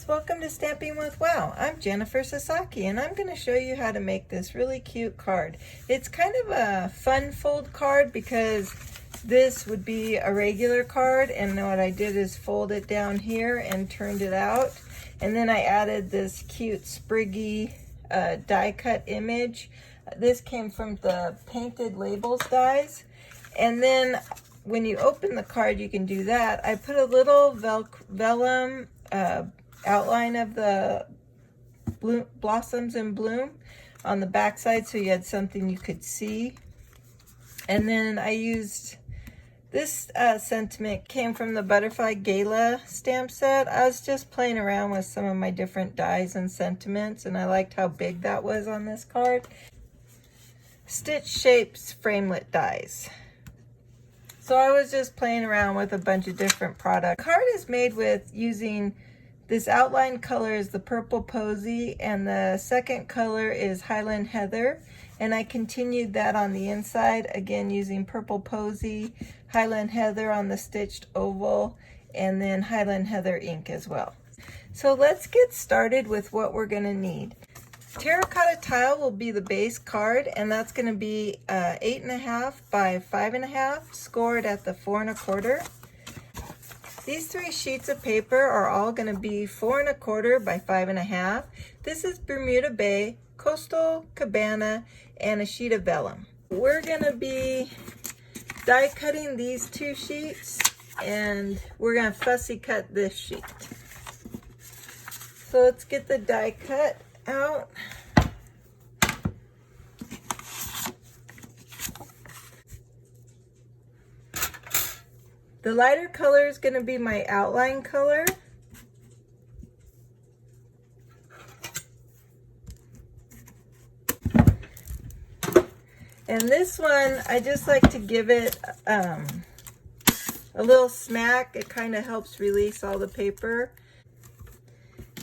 welcome to Stamping with Wow. I'm Jennifer Sasaki and I'm going to show you how to make this really cute card. It's kind of a fun fold card because this would be a regular card, and what I did is fold it down here and turned it out, and then I added this cute spriggy die cut image. This came from the Painted Labels dies, and then when you open the card you can do that. I put a little vellum outline of the blossoms in bloom on the back side so you had something you could see. And then I used this sentiment came from the Butterfly Gala stamp set. I was just playing around with some of my different dies and sentiments, and I liked how big that was on this card. Stitch Shapes framelit dies. So I was just playing around with a bunch of different products. The card is made with using this outline color is the Purple Posy, and the second color is Highland Heather. And I continued that on the inside, again using Purple Posy, Highland Heather on the stitched oval, and then Highland Heather ink as well. So let's get started with what we're gonna need. Terracotta tile will be the base card, and that's going to be 8.5 by 5.5, scored at the 4 1/4. These 3 sheets of paper are all going to be 4 1/4 by 5.5. This is Bermuda Bay, Coastal Cabana, and a sheet of vellum. We're going to be die cutting these 2 sheets, and we're going to fussy cut this sheet. So let's get the die cut out. The lighter color is going to be my outline color. And this one, I just like to give it a little smack. It kind of helps release all the paper.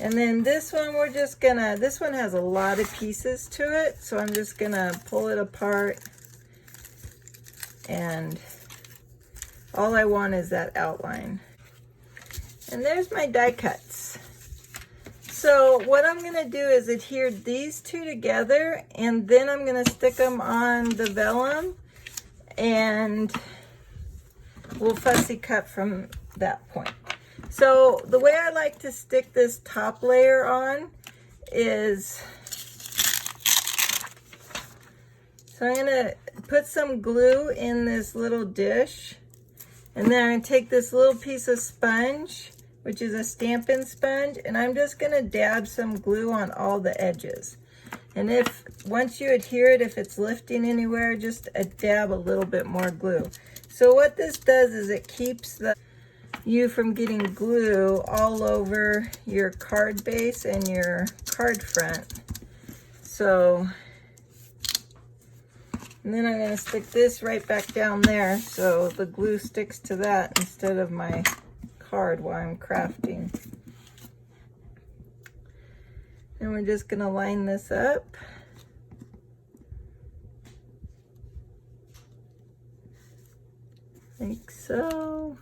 And then this one, we're just gonna, this one has a lot of pieces to it, so I'm just gonna pull it apart, and all I want is that outline. And there's my die cuts. So what I'm gonna do is adhere these 2 together, and then I'm gonna stick them on the vellum, and we'll fussy cut from that point. So the way I like to stick this top layer on is, so I'm gonna put some glue in this little dish, and then I'm gonna take this little piece of sponge, which is a Stampin' sponge, and I'm just gonna dab some glue on all the edges. And if, once you adhere it, if it's lifting anywhere, just dab a little bit more glue. So what this does is it keeps you from getting glue all over your card base and your card front. So, and then I'm going to stick this right back down there so the glue sticks to that instead of my card while I'm crafting. And we're just going to line this up. Like so.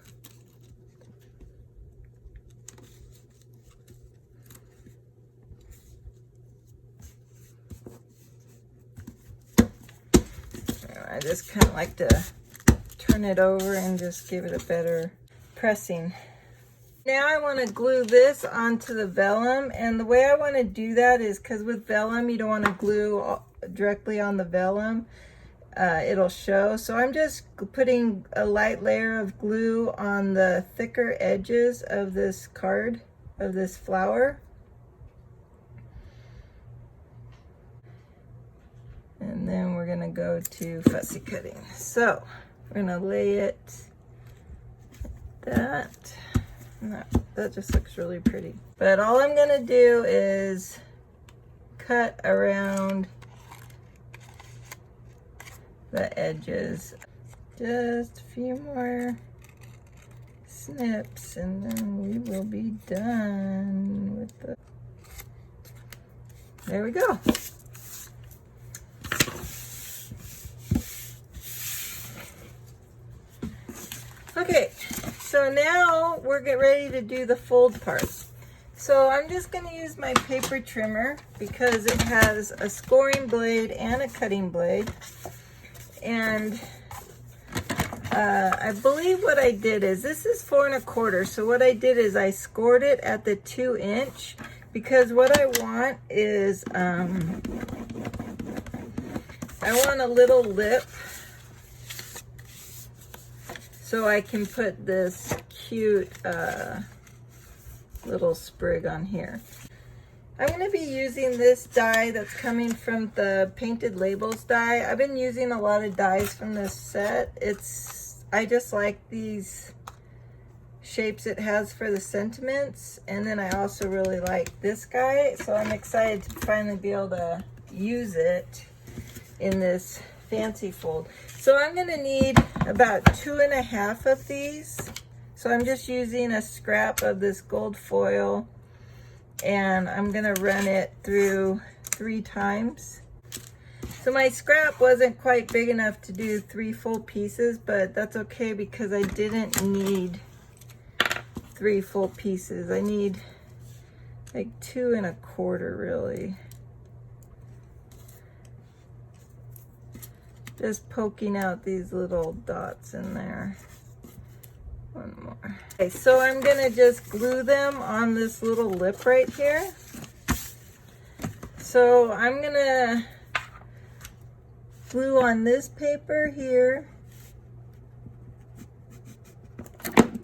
I just kind of like to turn it over and just give it a better pressing. Now I want to glue this onto the vellum, and the way I want to do that is because with vellum you don't want to glue directly on the vellum. It'll show. So I'm just putting a light layer of glue on the thicker edges of this card, of this flower. And then we're gonna go to fussy cutting. So we're gonna lay it like that. That just looks really pretty. But all I'm gonna do is cut around the edges. Just a few more snips, and then we will be done with the, there we go. Okay, so now we're getting ready to do the fold part. So I'm just going to use my paper trimmer because it has a scoring blade and a cutting blade. And I believe what I did is, this is 4 1/4. So what I did is I scored it at the 2 inch because what I want is, I want a little lip so I can put this cute little sprig on here. I'm going to be using this die that's coming from the Painted Labels die. I've been using a lot of dies from this set. I just like these shapes it has for the sentiments, and then I also really like this guy, so I'm excited to finally be able to use it in this fancy fold. So I'm going to need about 2 1/2 of these. So I'm just using a scrap of this gold foil, and I'm going to run it through 3 times. So my scrap wasn't quite big enough to do 3 full pieces, but that's okay because I didn't need 3 full pieces. I need like 2 1/4 really. Just poking out these little dots in there. One more. Okay, so I'm gonna just glue them on this little lip right here. So I'm gonna glue on this paper here.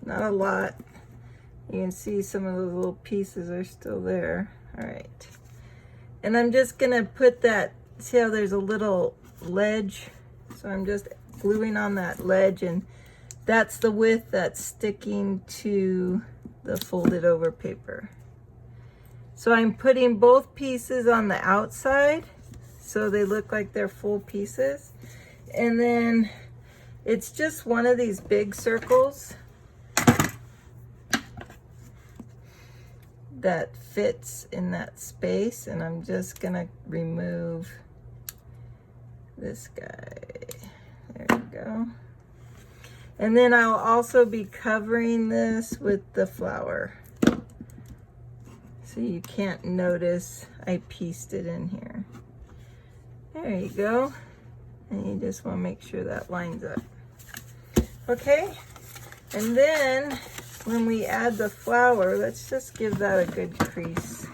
Not a lot. You can see some of those little pieces are still there. All right. And I'm just gonna put that, see how there's a little ledge? So I'm just gluing on that ledge, and that's the width that's sticking to the folded over paper. So I'm putting both pieces on the outside so they look like they're full pieces. And then it's just one of these big circles that fits in that space, and I'm just gonna remove this guy. There we go. And then I'll also be covering this with the flower, so you can't notice I pieced it in here. There you go. And you just want to make sure that lines up. Okay, and then when we add the flower, let's just give that a good crease.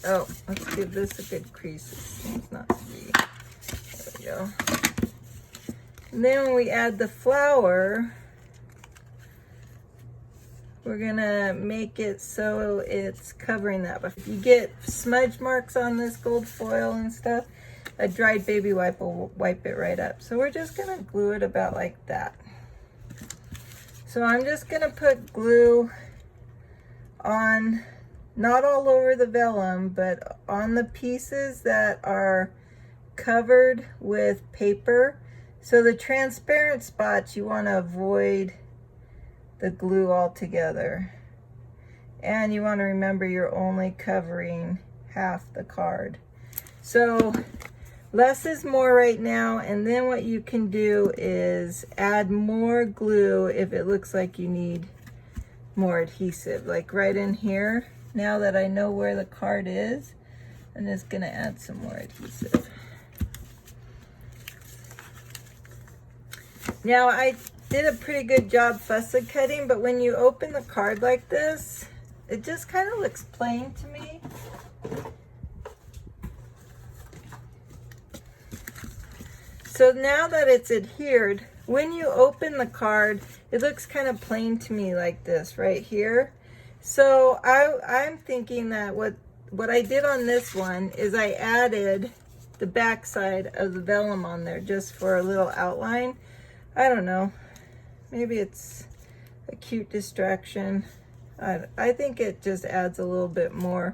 Oh, let's give this a good crease. It seems not to be. There we go. And then when we add the flower, we're gonna make it so it's covering that. But if you get smudge marks on this gold foil and stuff, a dried baby wipe will wipe it right up. So we're just gonna glue it about like that. So I'm just gonna put glue on, not all over the vellum, but on the pieces that are covered with paper. So the transparent spots, you want to avoid the glue altogether. And you want to remember you're only covering half the card. So less is more right now, and then what you can do is add more glue if it looks like you need more adhesive, like right in here. Now that I know where the card is, I'm just gonna add some more adhesive. Now I did a pretty good job fussy cutting, but when you open the card like this, it just kind of looks plain to me. So now that it's adhered, when you open the card, it looks kind of plain to me like this right here. So I'm thinking that what I did on this one is I added the back side of the vellum on there just for a little outline. I don't know, maybe it's a cute distraction. I think it just adds a little bit more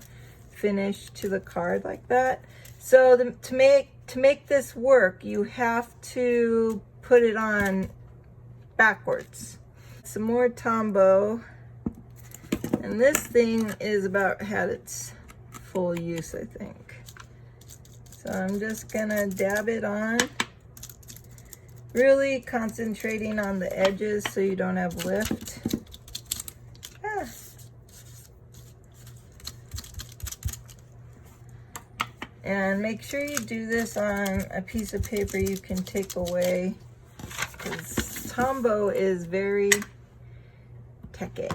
finish to the card like that. So to make this work, you have to put it on backwards. Some more Tombow. And this thing is about had its full use, I think. So I'm just gonna dab it on Really concentrating on the edges so you don't have lift. And make sure you do this on a piece of paper you can take away, because Tombow is very techy.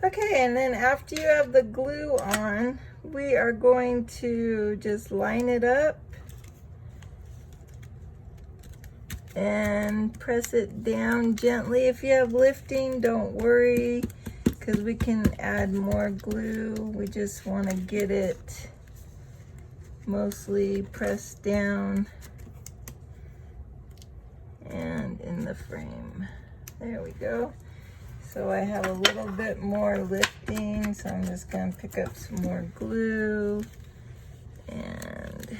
Okay, and then after you have the glue on, we are going to just line it up and press it down gently. If you have lifting, don't worry, because we can add more glue. We just want to get it mostly pressed down and in the frame. There we go. So I have a little bit more lifting, so I'm just going to pick up some more glue and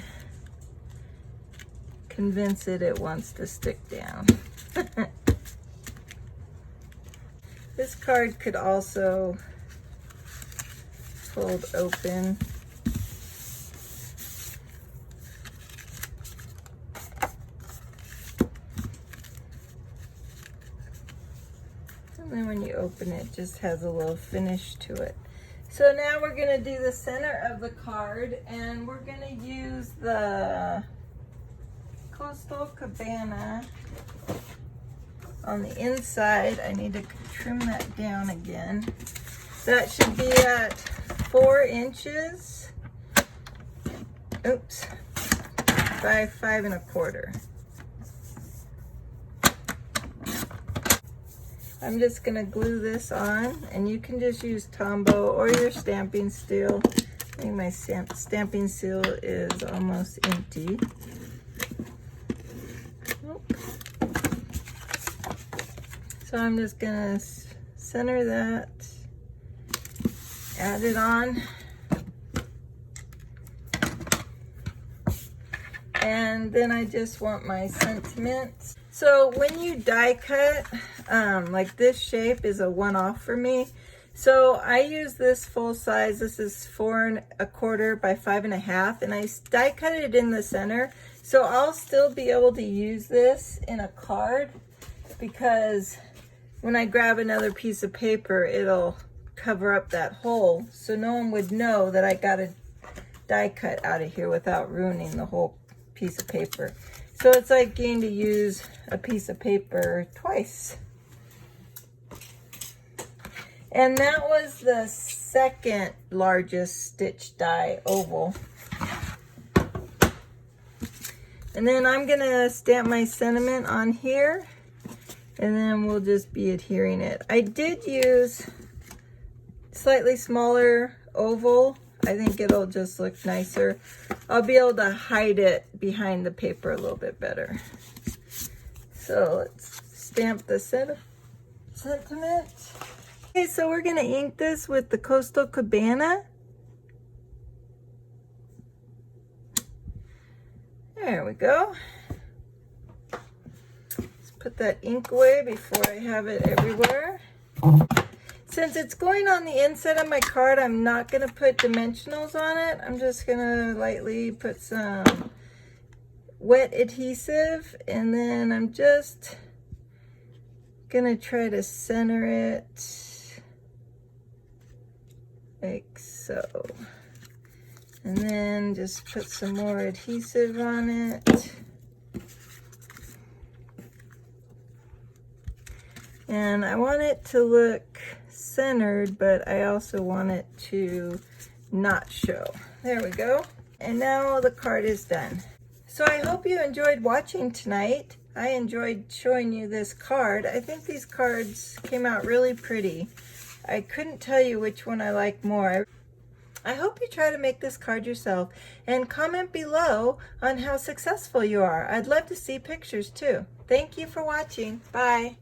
convince it wants to stick down. This card could also fold open. And then when you open it, it just has a little finish to it. So now we're going to do the center of the card, and we're going to use the Coastal Cabana on the inside. I need to trim that down again. That should be at 4 inches. Oops. By 5 1/4. I'm just going to glue this on, and you can just use Tombow or your stamping steel. I think my stamping steel is almost empty. So I'm just going to center that, add it on, and then I just want my sentiments. So when you die cut, like this shape is a one-off for me. So I use this full size. This is 4 1/4 by 5 1/2, and I die cut it in the center. So I'll still be able to use this in a card, because when I grab another piece of paper, it'll cover up that hole, so no one would know that I got a die cut out of here without ruining the whole piece of paper. So it's like getting to use a piece of paper twice. And that was the second largest stitch die oval. And then I'm gonna stamp my sentiment on here, and then we'll just be adhering it. I did use slightly smaller oval. I think it'll just look nicer. I'll be able to hide it behind the paper a little bit better. So let's stamp the sentiment. Okay, so we're gonna ink this with the Coastal Cabana. There we go. Let's put that ink away before I have it everywhere. Since it's going on the inside of my card, I'm not going to put dimensionals on it. I'm just going to lightly put some wet adhesive, and then I'm just going to try to center it like so. And then just put some more adhesive on it. And I want it to look centered, but I also want it to not show. There we go. And now the card is done. So I hope you enjoyed watching tonight. I enjoyed showing you this card. I think these cards came out really pretty. I couldn't tell you which one I like more. I hope you try to make this card yourself, and comment below on how successful you are. I'd love to see pictures too. Thank you for watching. Bye.